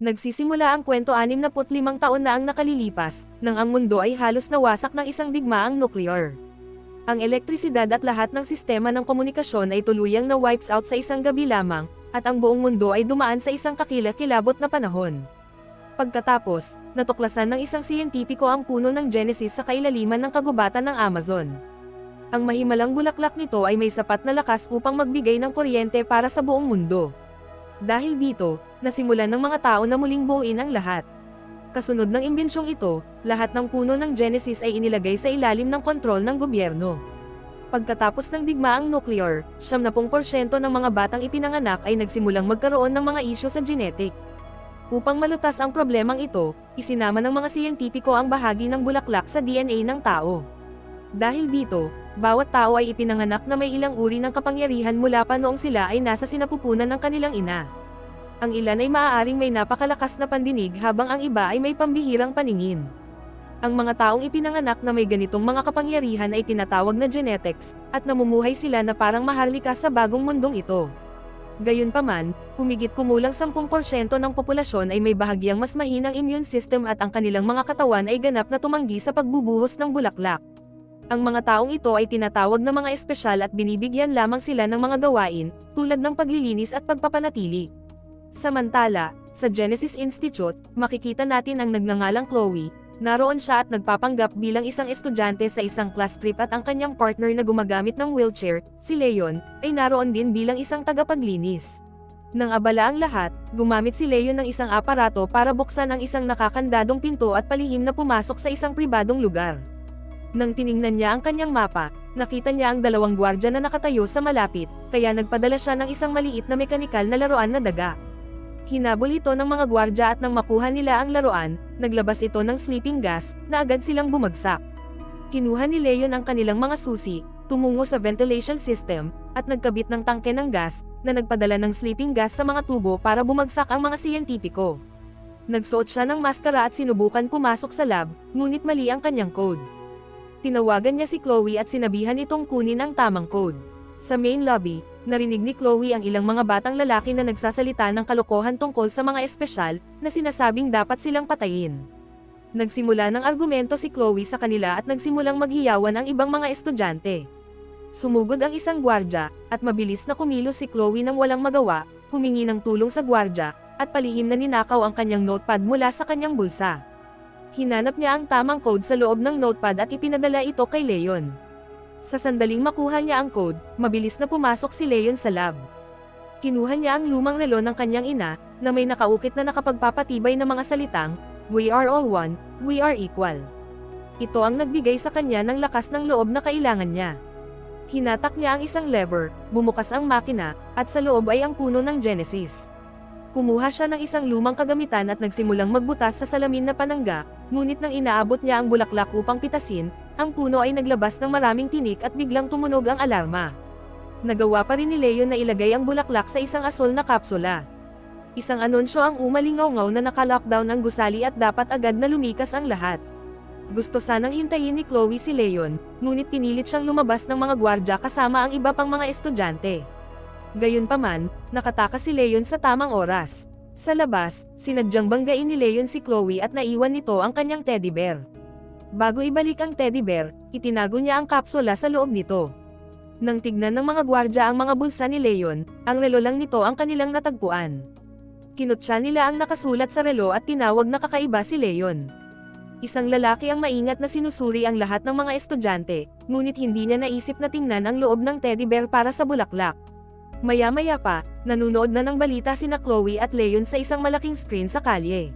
Nagsisimula ang kwento 65 taon na ang nakalilipas, nang ang mundo ay halos nawasak ng isang digmaang nuklear. Ang elektrisidad at lahat ng sistema ng komunikasyon ay tuluyang na-wipes out sa isang gabi lamang, at ang buong mundo ay dumaan sa isang kakilakilabot na panahon. Pagkatapos, natuklasan ng isang siyentipiko ang puno ng Genesis sa kailaliman ng kagubatan ng Amazon. Ang mahimalang bulaklak nito ay may sapat na lakas upang magbigay ng kuryente para sa buong mundo. Dahil dito, nasimulan ng mga tao na muling buuin ang lahat. Kasunod ng imbensyon ito, lahat ng puno ng Genesis ay inilagay sa ilalim ng kontrol ng gobyerno. Pagkatapos ng digmaang nuclear, 70% ng mga batang ipinanganak ay nagsimulang magkaroon ng mga isyu sa genetic. Upang malutas ang problemang ito, isinama ng mga siyentipiko ang bahagi ng bulaklak sa DNA ng tao. Dahil dito, bawat tao ay ipinanganak na may ilang uri ng kapangyarihan mula pa noong sila ay nasa sinapupunan ng kanilang ina. Ang ilan ay maaaring may napakalakas na pandinig habang ang iba ay may pambihirang paningin. Ang mga taong ipinanganak na may ganitong mga kapangyarihan ay tinatawag na genetics, at namumuhay sila na parang maharlika sa bagong mundong ito. Gayunpaman, humigit-kumulang 10% ng populasyon ay may bahagyang mas mahinang immune system at ang kanilang mga katawan ay ganap na tumanggi sa pagbubuhos ng bulaklak. Ang mga taong ito ay tinatawag na mga espesyal at binibigyan lamang sila ng mga gawain, tulad ng paglilinis at pagpapanatili. Samantala, sa Genesis Institute, makikita natin ang nagngangalang Chloe. Naroon siya at nagpapanggap bilang isang estudyante sa isang class trip at ang kanyang partner na gumagamit ng wheelchair, si Leon, ay naroon din bilang isang tagapaglinis. Nang abala ang lahat, gumamit si Leon ng isang aparato para buksan ang isang nakakandadong pinto at palihim na pumasok sa isang pribadong lugar. Nang tiningnan niya ang kanyang mapa, nakita niya ang dalawang gwardya na nakatayo sa malapit, kaya nagpadala siya ng isang maliit na mekanikal na laruan na daga. Hinabol ito ng mga gwardya at nang makuha nila ang laruan, naglabas ito ng sleeping gas, na agad silang bumagsak. Kinuha ni Leon ang kanilang mga susi, tumungo sa ventilation system, at nagkabit ng tangke ng gas, na nagpadala ng sleeping gas sa mga tubo para bumagsak ang mga siyentipiko. Nagsuot siya ng maskara at sinubukan pumasok sa lab, ngunit mali ang kanyang code. Tinawagan niya si Chloe at sinabihan itong kunin ang tamang code. Sa main lobby, narinig ni Chloe ang ilang mga batang lalaki na nagsasalita ng kalokohan tungkol sa mga espesyal, na sinasabing dapat silang patayin. Nagsimula ng argumento si Chloe sa kanila at nagsimulang maghiyawan ang ibang mga estudyante. Sumugod ang isang gwardya, at mabilis na kumilos si Chloe nang walang magawa, humingi ng tulong sa gwardya, at palihim na ninakaw ang kanyang notepad mula sa kanyang bulsa. Hinanap niya ang tamang code sa loob ng notepad at ipinadala ito kay Leon. Sa sandaling makuha niya ang code, mabilis na pumasok si Leon sa lab. Kinuha niya ang lumang relo ng kanyang ina, na may nakaukit na nakapagpapatibay na mga salitang, "We are all one, we are equal." Ito ang nagbigay sa kanya ng lakas ng loob na kailangan niya. Hinatak niya ang isang lever, bumukas ang makina, at sa loob ay ang puno ng Genesis. Kumuha siya ng isang lumang kagamitan at nagsimulang magbutas sa salamin na panangga, ngunit nang inaabot niya ang bulaklak upang pitasin, ang puno ay naglabas ng maraming tinik at biglang tumunog ang alarma. Nagawa pa rin ni Leon na ilagay ang bulaklak sa isang asol na kapsula. Isang anunsyo ang umalingaw-ngaw na naka-lockdown ang gusali at dapat agad na lumikas ang lahat. Gusto sanang hintayin ni Chloe si Leon, ngunit pinilit siyang lumabas ng mga gwardya kasama ang iba pang mga estudyante. Gayunpaman, nakatakas si Leon sa tamang oras. Sa labas, sinadyang banggain ni Leon si Chloe at naiwan nito ang kanyang teddy bear. Bago ibalik ang teddy bear, itinago niya ang kapsula sa loob nito. Nang tignan ng mga gwardya ang mga bulsa ni Leon, ang relo lang nito ang kanilang natagpuan. Kinutya nila ang nakasulat sa relo at tinawag na kakaiba si Leon. Isang lalaki ang maingat na sinusuri ang lahat ng mga estudyante, ngunit hindi niya naisip na tingnan ang loob ng teddy bear para sa bulaklak. Maya-maya pa, nanunood na ng balita sina Chloe at Leon sa isang malaking screen sa kalye.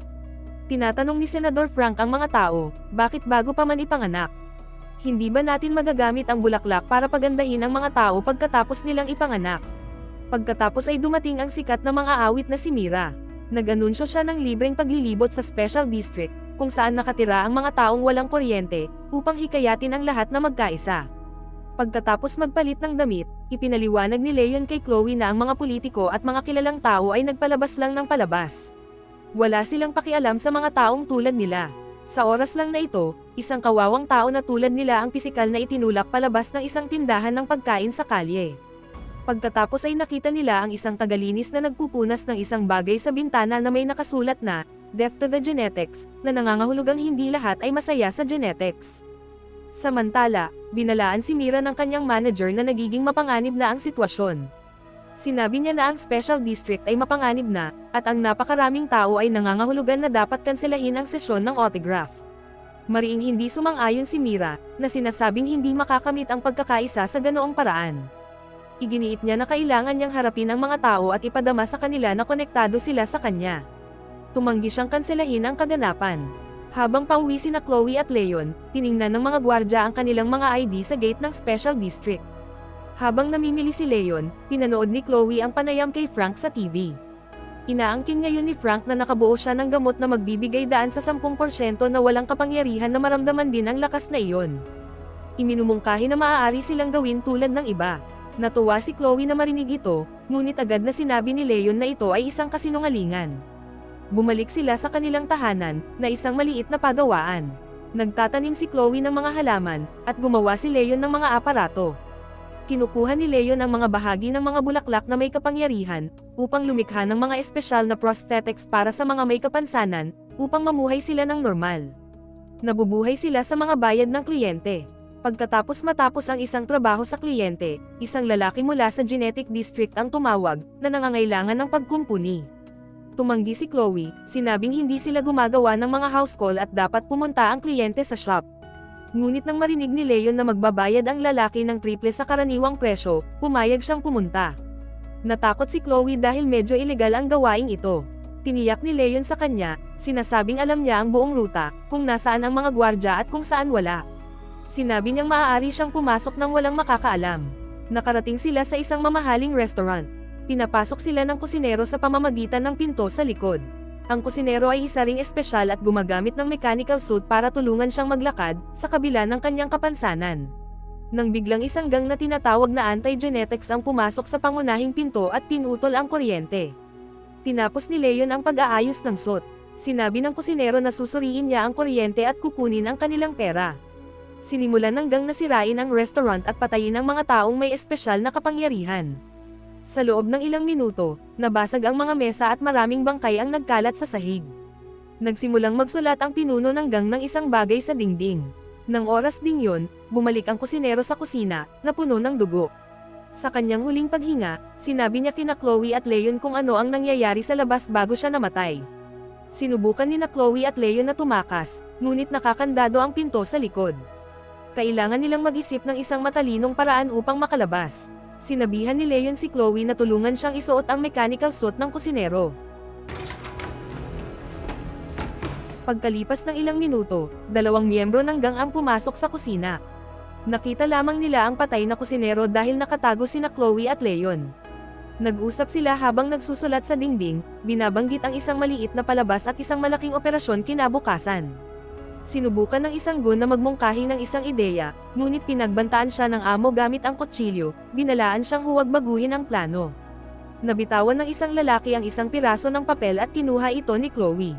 Tinatanong ni Senador Frank ang mga tao, bakit bago pa man ipanganak? Hindi ba natin magagamit ang bulaklak para pagandahin ang mga tao pagkatapos nilang ipanganak? Pagkatapos ay dumating ang sikat na mga awit na si Mira. Nag-anunsyo siya ng libreng paglilibot sa Special District, kung saan nakatira ang mga taong walang kuryente, upang hikayatin ang lahat na magkaisa. Pagkatapos magpalit ng damit, ipinaliwanag ni Leon kay Chloe na ang mga politiko at mga kilalang tao ay nagpalabas lang ng palabas. Wala silang pakialam sa mga taong tulad nila. Sa oras lang na ito, isang kawawang tao na tulad nila ang pisikal na itinulak palabas ng isang tindahan ng pagkain sa kalye. Pagkatapos ay nakita nila ang isang tagalinis na nagpupunas ng isang bagay sa bintana na may nakasulat na, "Death to the Genetics," na nangangahulugang hindi lahat ay masaya sa genetics. Samantala, binalaan si Mira ng kanyang manager na nagiging mapanganib na ang sitwasyon. Sinabi niya na ang Special District ay mapanganib na, at ang napakaraming tao ay nangangahulugan na dapat kanselahin ang sesyon ng autograph. Mariing hindi sumang-ayon si Mira, na sinasabing hindi makakamit ang pagkakaisa sa ganoong paraan. Iginiit niya na kailangan niyang harapin ang mga tao at ipadama sa kanila na konektado sila sa kanya. Tumanggi siyang kanselahin ang kaganapan. Habang pauwi sina Chloe at Leon, tiningnan ng mga gwardya ang kanilang mga ID sa gate ng Special District. Habang namimili si Leon, pinanood ni Chloe ang panayam kay Frank sa TV. Inaangkin ngayon ni Frank na nakabuo siya ng gamot na magbibigay daan sa 10% na walang kapangyarihan na maramdaman din ang lakas na iyon. Iminumungkahi na maaari silang gawin tulad ng iba. Natuwa si Chloe na marinig ito, ngunit agad na sinabi ni Leon na ito ay isang kasinungalingan. Bumalik sila sa kanilang tahanan, na isang maliit na pagawaan. Nagtatanim si Chloe ng mga halaman, at gumawa si Leon ng mga aparato. Kinukuha ni Leon ang mga bahagi ng mga bulaklak na may kapangyarihan, upang lumikha ng mga espesyal na prosthetics para sa mga may kapansanan, upang mamuhay sila ng normal. Nabubuhay sila sa mga bayad ng kliyente. Pagkatapos matapos ang isang trabaho sa kliyente, isang lalaki mula sa Genetic District ang tumawag, na nangangailangan ng pagkumpuni. Tumanggi si Chloe, sinabing hindi sila gumagawa ng mga house call at dapat pumunta ang kliyente sa shop. Ngunit nang marinig ni Leon na magbabayad ang lalaki ng triple sa karaniwang presyo, pumayag siyang pumunta. Natakot si Chloe dahil medyo ilegal ang gawaing ito. Tiniyak ni Leon sa kanya, sinasabing alam niya ang buong ruta, kung nasaan ang mga gwardya at kung saan wala. Sinabi niyang maaari siyang pumasok nang walang makakaalam. Nakarating sila sa isang mamahaling restaurant. Pinapasok sila ng kusinero sa pamamagitan ng pinto sa likod. Ang kusinero ay isa ring espesyal at gumagamit ng mechanical suit para tulungan siyang maglakad, sa kabila ng kanyang kapansanan. Nang biglang isang gang na tinatawag na anti-genetics ang pumasok sa pangunahing pinto at pinutol ang kuryente. Tinapos ni Leon ang pag-aayos ng suit. Sinabi ng kusinero na susuriin niya ang kuryente at kukunin ang kanilang pera. Sinimulan ng gang na sirain ang restaurant at patayin ang mga taong may espesyal na kapangyarihan. Sa loob ng ilang minuto, nabasag ang mga mesa at maraming bangkay ang nagkalat sa sahig. Nagsimulang magsulat ang pinuno ng gang ng isang bagay sa dingding. Nang oras ding yon, bumalik ang kusinero sa kusina, na puno ng dugo. Sa kanyang huling paghinga, sinabi niya kina Chloe at Leon kung ano ang nangyayari sa labas bago siya namatay. Sinubukan ni Chloe at Leon na tumakas, ngunit nakakandado ang pinto sa likod. Kailangan nilang mag-isip ng isang matalinong paraan upang makalabas. Sinabihan ni Leon si Chloe na tulungan siyang isuot ang mechanical suit ng kusinero. Pagkalipas ng ilang minuto, 2 miyembro ng gang ang pumasok sa kusina. Nakita lamang nila ang patay na kusinero dahil nakatago sina Chloe at Leon. Nag-usap sila habang nagsusulat sa dingding, binabanggit ang isang maliit na palabas at isang malaking operasyon kinabukasan. Sinubukan ng isang gun na magmungkahi ng isang ideya, ngunit pinagbantaan siya ng amo gamit ang kutsilyo, binalaan siyang huwag baguhin ang plano. Nabitawan ng isang lalaki ang isang piraso ng papel at kinuha ito ni Chloe.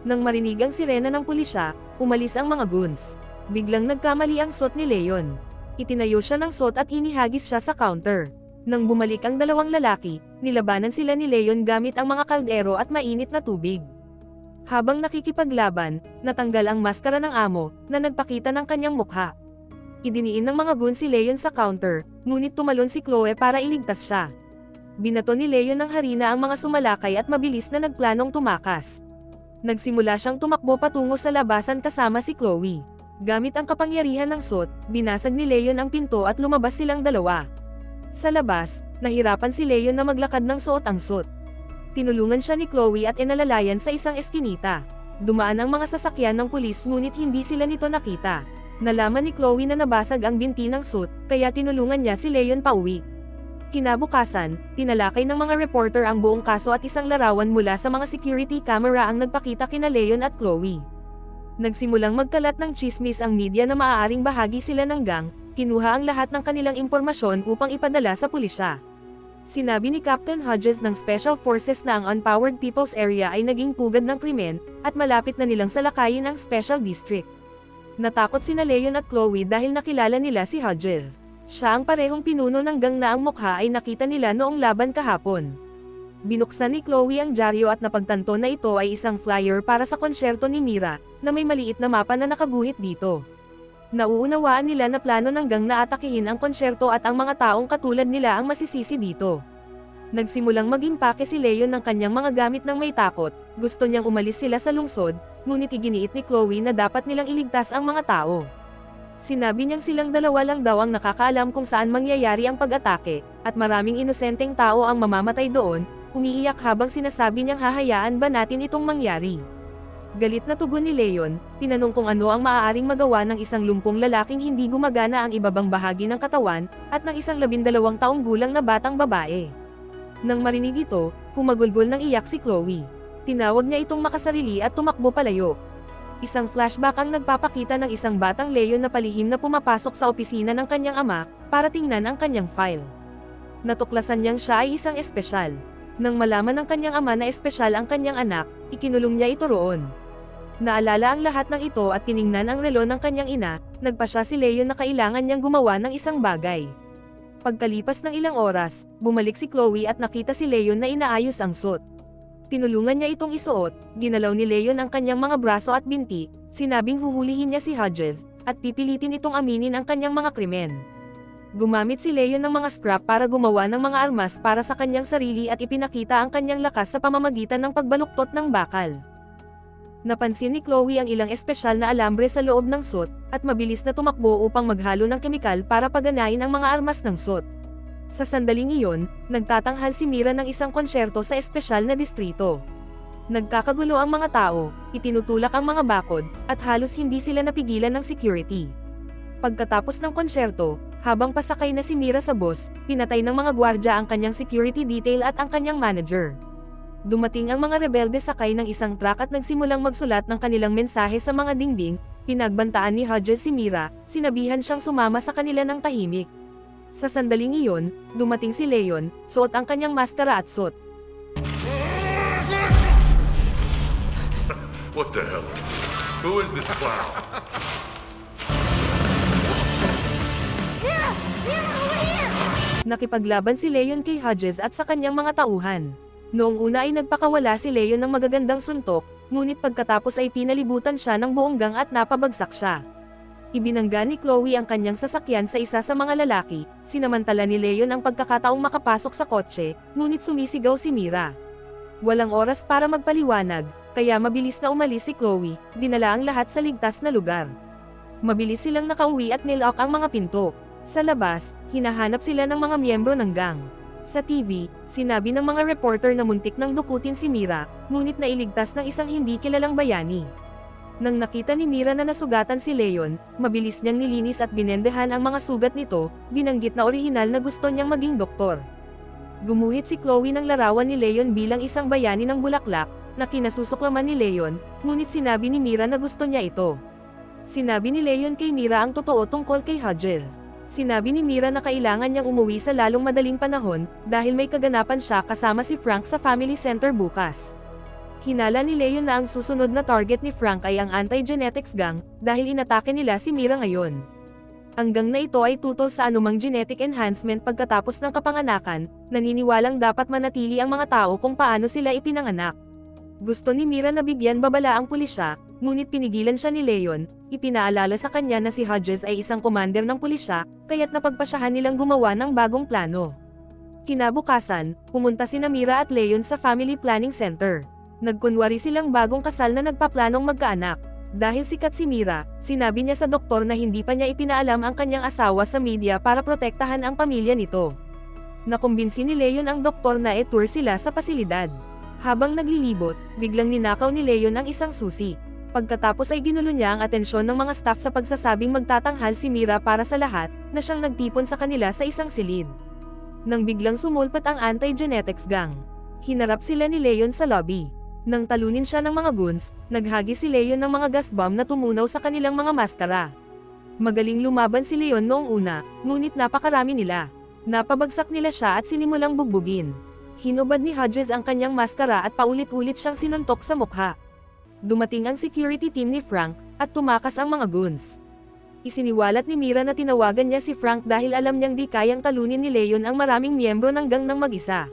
Nang marinig ang sirena ng pulisya, umalis ang mga guns. Biglang nagkamali ang suit ni Leon. Itinayo siya ng suit at hinihagis siya sa counter. Nang bumalik ang 2 lalaki, nilabanan sila ni Leon gamit ang mga kaldero at mainit na tubig. Habang nakikipaglaban, natanggal ang maskara ng amo, na nagpakita ng kanyang mukha. Idiniin ng mga gun si Leon sa counter, ngunit tumalon si Chloe para iligtas siya. Binato ni Leon ng harina ang mga sumalakay at mabilis na nagplanong tumakas. Nagsimula siyang tumakbo patungo sa labasan kasama si Chloe. Gamit ang kapangyarihan ng suit, binasag ni Leon ang pinto at lumabas silang dalawa. Sa labas, nahirapan si Leon na maglakad ng suot ang suit. Tinulungan siya ni Chloe at inalalayan sa isang eskinita. Dumaan ang mga sasakyan ng pulis ngunit hindi sila nito nakita. Nalaman ni Chloe na nabasag ang binti ng suit, kaya tinulungan niya si Leon pauwi. Kinabukasan, tinalakay ng mga reporter ang buong kaso at isang larawan mula sa mga security camera ang nagpakita kina Leon at Chloe. Nagsimulang magkalat ng chismis ang media na maaaring bahagi sila ng gang, kinuha ang lahat ng kanilang impormasyon upang ipadala sa pulisya. Sinabi ni Captain Hodges ng Special Forces na ang Unpowered People's Area ay naging pugad ng krimen, at malapit na nilang salakayin ang Special District. Natakot sina Leon at Chloe dahil nakilala nila si Hodges. Siya ang parehong pinuno ng gang na ang mukha ay nakita nila noong laban kahapon. Binuksan ni Chloe ang dyaryo at napagtanto na ito ay isang flyer para sa konsyerto ni Mira, na may maliit na mapa na nakaguhit dito. Nauunawaan nila na plano ng gang na atakihin ang konsyerto at ang mga taong katulad nila ang masisisi dito. Nagsimulang mag-impake si Leon ng kanyang mga gamit ng may takot, gusto niyang umalis sila sa lungsod, ngunit iginiit ni Chloe na dapat nilang iligtas ang mga tao. Sinabi niyang silang dalawa lang daw ang nakakaalam kung saan mangyayari ang pag-atake, at maraming inosenteng tao ang mamamatay doon, umiiyak habang sinasabi niyang hahayaan ba natin itong mangyari. Galit na tugon ni Leon, tinanong kung ano ang maaaring magawa ng isang lumpong lalaking hindi gumagana ang ibabang bahagi ng katawan, at ng isang 12 taong gulang na batang babae. Nang marinig ito, humagulgol ng iyak si Chloe. Tinawag niya itong makasarili at tumakbo palayo. Isang flashback ang nagpapakita ng isang batang Leon na palihim na pumapasok sa opisina ng kanyang ama, para tingnan ang kanyang file. Natuklasan niyang siya ay isang espesyal. Nang malaman ng kanyang ama na espesyal ang kanyang anak, ikinulong niya ito roon. Naalala ang lahat ng ito at tiningnan ang relo ng kanyang ina, nagpasya si Leon na kailangan niyang gumawa ng isang bagay. Pagkalipas ng ilang oras, bumalik si Chloe at nakita si Leon na inaayos ang suit. Tinulungan niya itong isuot, ginalaw ni Leon ang kanyang mga braso at binti, sinabing huhulihin niya si Hodges, at pipilitin itong aminin ang kanyang mga krimen. Gumamit si Leon ng mga scrap para gumawa ng mga armas para sa kanyang sarili at ipinakita ang kanyang lakas sa pamamagitan ng pagbaluktot ng bakal. Napansin ni Chloe ang ilang espesyal na alambre sa loob ng suit, at mabilis na tumakbo upang maghalo ng kemikal para paganain ang mga armas ng suit. Sa sandaling iyon, nagtatanghal si Mira ng isang konsyerto sa espesyal na distrito. Nagkakagulo ang mga tao, itinutulak ang mga bakod, at halos hindi sila napigilan ng security. Pagkatapos ng konsyerto, habang pasakay na si Mira sa bus, pinatay ng mga gwardya ang kanyang security detail at ang kanyang manager. Dumating ang mga rebelde sakay ng isang truck at nagsimulang magsulat ng kanilang mensahe sa mga dingding, pinagbantaan ni Hodges si Mira, sinabihan siyang sumama sa kanila ng tahimik. Sa sandaling iyon, dumating si Leon, suot ang kanyang maskara at suit. What the hell? Who is this clown? Nakipaglaban si Leon kay Hodges at sa kanyang mga tauhan. Noong una ay nagpakawala si Leon ng magagandang suntok, ngunit pagkatapos ay pinalibutan siya ng buong gang at napabagsak siya. Ibinangga ni Chloe ang kanyang sasakyan sa isa sa mga lalaki, sinamantala ni Leon ang pagkakataong makapasok sa kotse, ngunit sumisigaw si Mira. Walang oras para magpaliwanag, kaya mabilis na umalis si Chloe, dinala ang lahat sa ligtas na lugar. Mabilis silang nakauwi at nilock ang mga pinto. Sa labas, hinahanap sila ng mga miyembro ng gang. Sa TV, sinabi ng mga reporter na muntik nang dukutin si Mira, ngunit nailigtas ng isang hindi kilalang bayani. Nang nakita ni Mira na nasugatan si Leon, mabilis niyang nilinis at binendehan ang mga sugat nito, binanggit na orihinal na gusto niyang maging doktor. Gumuhit si Chloe ng larawan ni Leon bilang isang bayani ng bulaklak, na kinasusuklaman ni Leon, ngunit sinabi ni Mira na gusto niya ito. Sinabi ni Leon kay Mira ang totoo tungkol kay Hodges. Sinabi ni Mira na kailangan niyang umuwi sa lalong madaling panahon, dahil may kaganapan siya kasama si Frank sa family center bukas. Hinala ni Leon na ang susunod na target ni Frank ay ang anti-genetics gang, dahil inatake nila si Mira ngayon. Ang gang na ito ay tutol sa anumang genetic enhancement pagkatapos ng kapanganakan, naniniwalang dapat manatili ang mga tao kung paano sila ipinanganak. Gusto ni Mira na bigyan babala ang pulisya, ngunit pinigilan siya ni Leon, ipinaalala sa kanya na si Hodges ay isang commander ng pulisya, kaya't napagpasyahan nilang gumawa ng bagong plano. Kinabukasan, pumunta sina Mira at Leon sa Family Planning Center. Nagkunwari silang bagong kasal na nagpaplanong magkaanak. Dahil sikat si Mira, sinabi niya sa doktor na hindi pa niya ipinaalam ang kanyang asawa sa media para protektahan ang pamilya nito. Nakumbinsi ni Leon ang doktor na e-tour sila sa pasilidad. Habang naglilibot, biglang ninakaw ni Leon ang isang susi. Pagkatapos ay ginulo niya ang atensyon ng mga staff sa pagsasabing magtatanghal si Mira para sa lahat, na siyang nagtipon sa kanila sa isang silid. Nang biglang sumulpat ang anti-genetics gang, hinarap sila ni Leon sa lobby. Nang talunin siya ng mga goons, naghagi si Leon ng mga gas bomb na tumunaw sa kanilang mga maskara. Magaling lumaban si Leon noong una, ngunit napakarami nila. Napabagsak nila siya at sinimulang bugbugin. Hinubad ni Hodges ang kanyang maskara at paulit-ulit siyang sinuntok sa mukha. Dumating ang security team ni Frank, at tumakas ang mga goons. Isiniwalat ni Mira na tinawagan niya si Frank dahil alam niyang di kayang talunin ni Leon ang maraming miyembro ng gang ng mag-isa.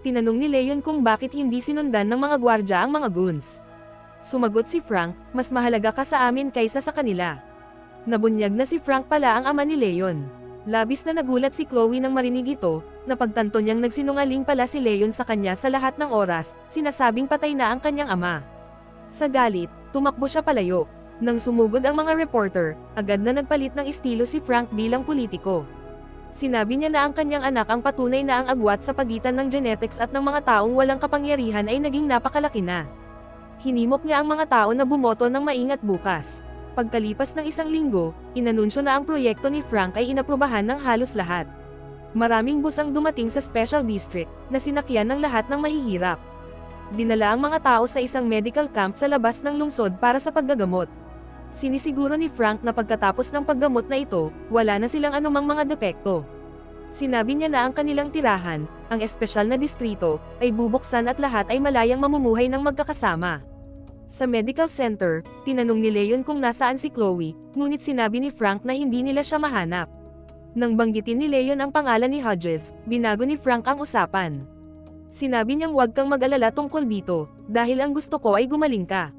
Tinanong ni Leon kung bakit hindi sinundan ng mga gwardya ang mga goons. Sumagot si Frank, mas mahalaga ka sa amin kaysa sa kanila. Nabunyag na si Frank pala ang ama ni Leon. Labis na nagulat si Chloe nang marinig ito, napagtanto niyang nagsinungaling pala si Leon sa kanya sa lahat ng oras, sinasabing patay na ang kanyang ama. Sa galit, tumakbo siya palayo. Nang sumugod ang mga reporter, agad na nagpalit ng estilo si Frank bilang politiko. Sinabi niya na ang kanyang anak ang patunay na ang agwat sa pagitan ng genetics at ng mga taong walang kapangyarihan ay naging napakalaki na. Hinimok niya ang mga tao na bumoto ng maingat bukas. Pagkalipas ng isang linggo, inanunsyo na ang proyekto ni Frank ay inaprubahan ng halos lahat. Maraming bus ang dumating sa Special District, na sinakyan ng lahat ng mahihirap. Dinala ang mga tao sa isang medical camp sa labas ng lungsod para sa paggagamot. Sinisiguro ni Frank na pagkatapos ng paggamot na ito, wala na silang anumang mga depekto. Sinabi niya na ang kanilang tirahan, ang espesyal na distrito, ay bubuksan at lahat ay malayang mamumuhay ng magkakasama. Sa medical center, tinanong ni Leon kung nasaan si Chloe, ngunit sinabi ni Frank na hindi nila siya mahanap. Nang banggitin ni Leon ang pangalan ni Hodges, binago ni Frank ang usapan. Sinabi niyang huwag kang mag-alala tungkol dito, dahil ang gusto ko ay gumaling ka.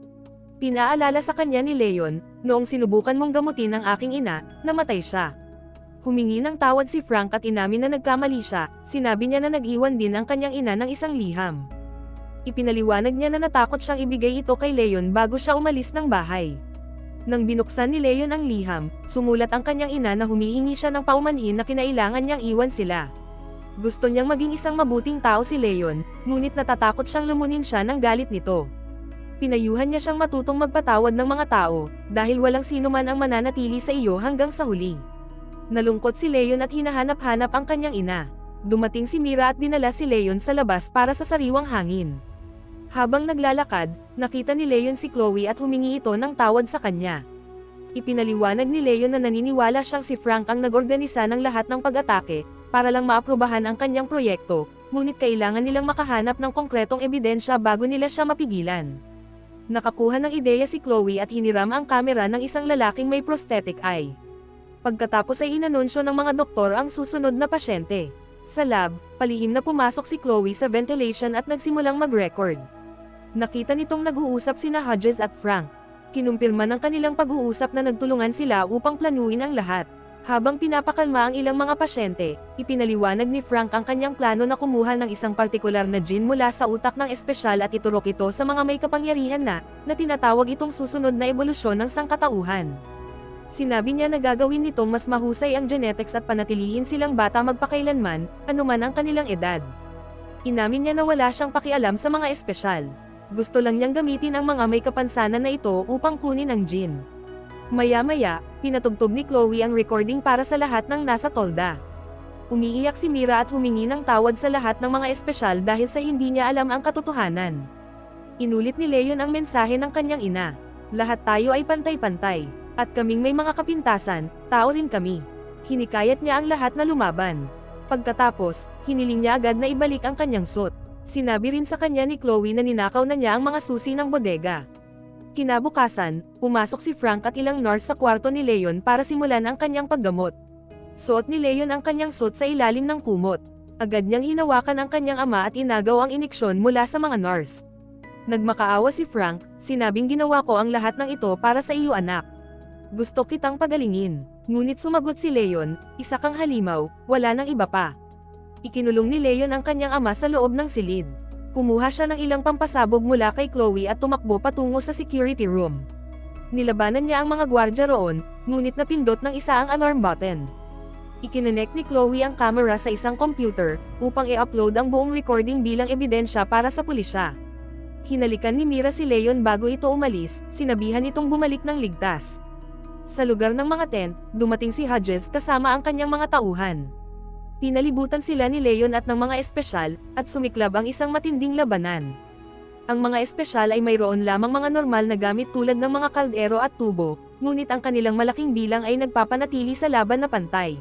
Pinaalala sa kanya ni Leon, noong sinubukan mong gamutin ang aking ina, namatay siya. Humingi ng tawad si Frank at inamin na nagkamali siya, sinabi niya na nag-iwan din ang kanyang ina ng isang liham. Ipinaliwanag niya na natakot siyang ibigay ito kay Leon bago siya umalis ng bahay. Nang binuksan ni Leon ang liham, sumulat ang kanyang ina na humihingi siya ng paumanhin na kinailangan niyang iwan sila. Gusto niyang maging isang mabuting tao si Leon, ngunit natatakot siyang lumunin siya ng galit nito. Pinayuhan niya siyang matutong magpatawad ng mga tao, dahil walang sino man ang mananatili sa iyo hanggang sa huli. Nalungkot si Leon at hinahanap-hanap ang kanyang ina. Dumating si Mira at dinala si Leon sa labas para sa sariwang hangin. Habang naglalakad, nakita ni Leon si Chloe at humingi ito ng tawad sa kanya. Ipinaliwanag ni Leon na naniniwala siyang si Frank ang nag-organisa ng lahat ng pag-atake, para lang maaprubahan ang kanyang proyekto, ngunit kailangan nilang makahanap ng konkretong ebidensya bago nila siya mapigilan. Nakakuha ng ideya si Chloe at hiniram ang kamera ng isang lalaking may prosthetic eye. Pagkatapos ay inanunsyo ng mga doktor ang susunod na pasyente. Sa lab, palihim na pumasok si Chloe sa ventilation at nagsimulang mag-record. Nakita nitong nag-uusap sina Hodges at Frank. Kinumpirma ng kanilang pag-uusap na nagtulungan sila upang planuin ang lahat. Habang pinapakalma ang ilang mga pasyente, ipinaliwanag ni Frank ang kanyang plano na kumuha ng isang partikular na gene mula sa utak ng espesyal at iturok ito sa mga may kapangyarihan na tinatawag itong susunod na ebolusyon ng sangkatauhan. Sinabi niya na gagawin nitong mas mahusay ang genetics at panatilihin silang bata magpakailanman, anuman ang kanilang edad. Inamin niya na wala siyang pakialam sa mga espesyal. Gusto lang niyang gamitin ang mga may kapansanan na ito upang kunin ang gene. Maya-maya, pinatugtog ni Chloe ang recording para sa lahat ng nasa tolda. Umiiyak si Mira at humingi ng tawad sa lahat ng mga espesyal dahil sa hindi niya alam ang katotohanan. Inulit ni Leon ang mensahe ng kanyang ina. Lahat tayo ay pantay-pantay, at kaming may mga kapintasan, tao rin kami. Hinikayat niya ang lahat na lumaban. Pagkatapos, hiniling niya agad na ibalik ang kanyang suit. Sinabi rin sa kanya ni Chloe na ninakaw na niya ang mga susi ng bodega. Kinabukasan, pumasok si Frank at ilang nurse sa kwarto ni Leon para simulan ang kanyang paggamot. Suot ni Leon ang kanyang suit sa ilalim ng kumot. Agad niyang hinawakan ang kanyang ama at inagaw ang iniksyon mula sa mga nurse. Nagmakaawa si Frank, sinabing ginawa ko ang lahat ng ito para sa iyo anak. Gusto kitang pagalingin. Ngunit sumagot si Leon, isa kang halimaw, wala nang iba pa. Ikinulong ni Leon ang kanyang ama sa loob ng silid. Kumuha siya ng ilang pampasabog mula kay Chloe at tumakbo patungo sa security room. Nilabanan niya ang mga gwardya roon, ngunit napindot ng isa ang alarm button. Ikinenek ni Chloe ang camera sa isang computer, upang i-upload ang buong recording bilang ebidensya para sa pulisya. Hinalikan ni Mira si Leon bago ito umalis, sinabihan itong bumalik ng ligtas. Sa lugar ng mga tent, dumating si Hodges kasama ang kanyang mga tauhan. Pinalibutan sila ni Leon at ng mga espesyal, at sumiklab ang isang matinding labanan. Ang mga espesyal ay mayroon lamang mga normal na gamit tulad ng mga kaldero at tubo, ngunit ang kanilang malaking bilang ay nagpapanatili sa laban na pantay.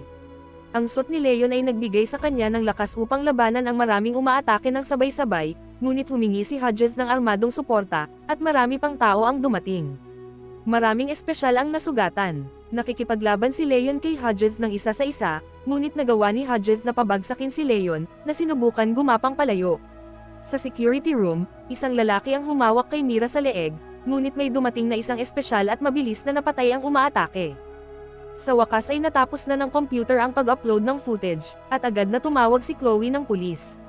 Ang suit ni Leon ay nagbigay sa kanya ng lakas upang labanan ang maraming umaatake ng sabay-sabay, ngunit humingi si Hodges ng armadong suporta, at marami pang tao ang dumating. Maraming espesyal ang nasugatan. Nakikipaglaban si Leon kay Hodges ng isa sa isa, ngunit nagawa ni Hodges na pabagsakin si Leon, na sinubukan gumapang palayo. Sa security room, isang lalaki ang humawak kay Mira sa leeg, ngunit may dumating na isang espesyal at mabilis na napatay ang umaatake. Sa wakas ay natapos na ng computer ang pag-upload ng footage, at agad na tumawag si Chloe ng pulis.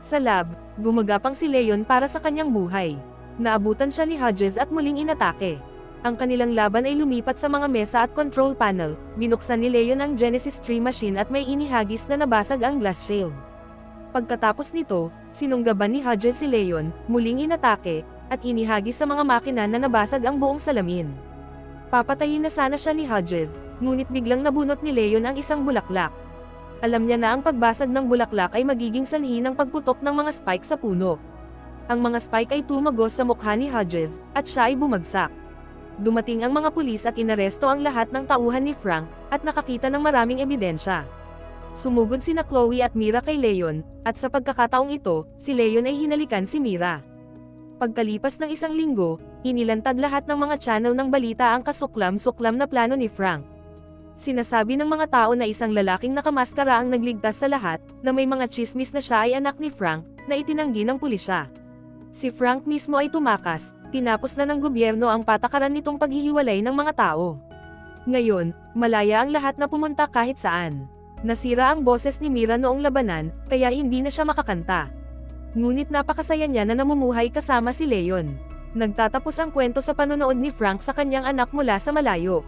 Sa lab, gumagapang si Leon para sa kanyang buhay. Naabutan siya ni Hodges at muling inatake. Ang kanilang laban ay lumipat sa mga mesa at control panel, binuksan ni Leon ang Genesis 3 machine at may inihagis na nabasag ang glass shield. Pagkatapos nito, sinunggaban ni Hodges si Leon, muling inatake, at inihagis sa mga makina na nabasag ang buong salamin. Papatayin na sana siya ni Hodges, ngunit biglang nabunot ni Leon ang isang bulaklak. Alam niya na ang pagbasag ng bulaklak ay magiging sanhi ng pagputok ng mga spike sa puno. Ang mga spike ay tumagos sa mukha ni Hodges, at siya ay bumagsak. Dumating ang mga pulis at inaresto ang lahat ng tauhan ni Frank, at nakakita ng maraming ebidensya. Sumugod sina Chloe at Mira kay Leon, at sa pagkakataong ito, si Leon ay hinalikan si Mira. Pagkalipas ng isang linggo, inilantad lahat ng mga channel ng balita ang kasuklam-suklam na plano ni Frank. Sinasabi ng mga tao na isang lalaking nakamaskara ang nagligtas sa lahat, na may mga chismis na siya ay anak ni Frank, na itinanggi ng pulisya. Si Frank mismo ay tumakas, tinapos na ng gobyerno ang patakaran nitong paghihiwalay ng mga tao. Ngayon, malaya ang lahat na pumunta kahit saan. Nasira ang boses ni Mira noong labanan, kaya hindi na siya makakanta. Ngunit napakasaya niya na namumuhay kasama si Leon. Nagtatapos ang kwento sa panonood ni Frank sa kanyang anak mula sa malayo.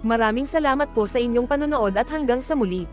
Maraming salamat po sa inyong panonood at hanggang sa muli.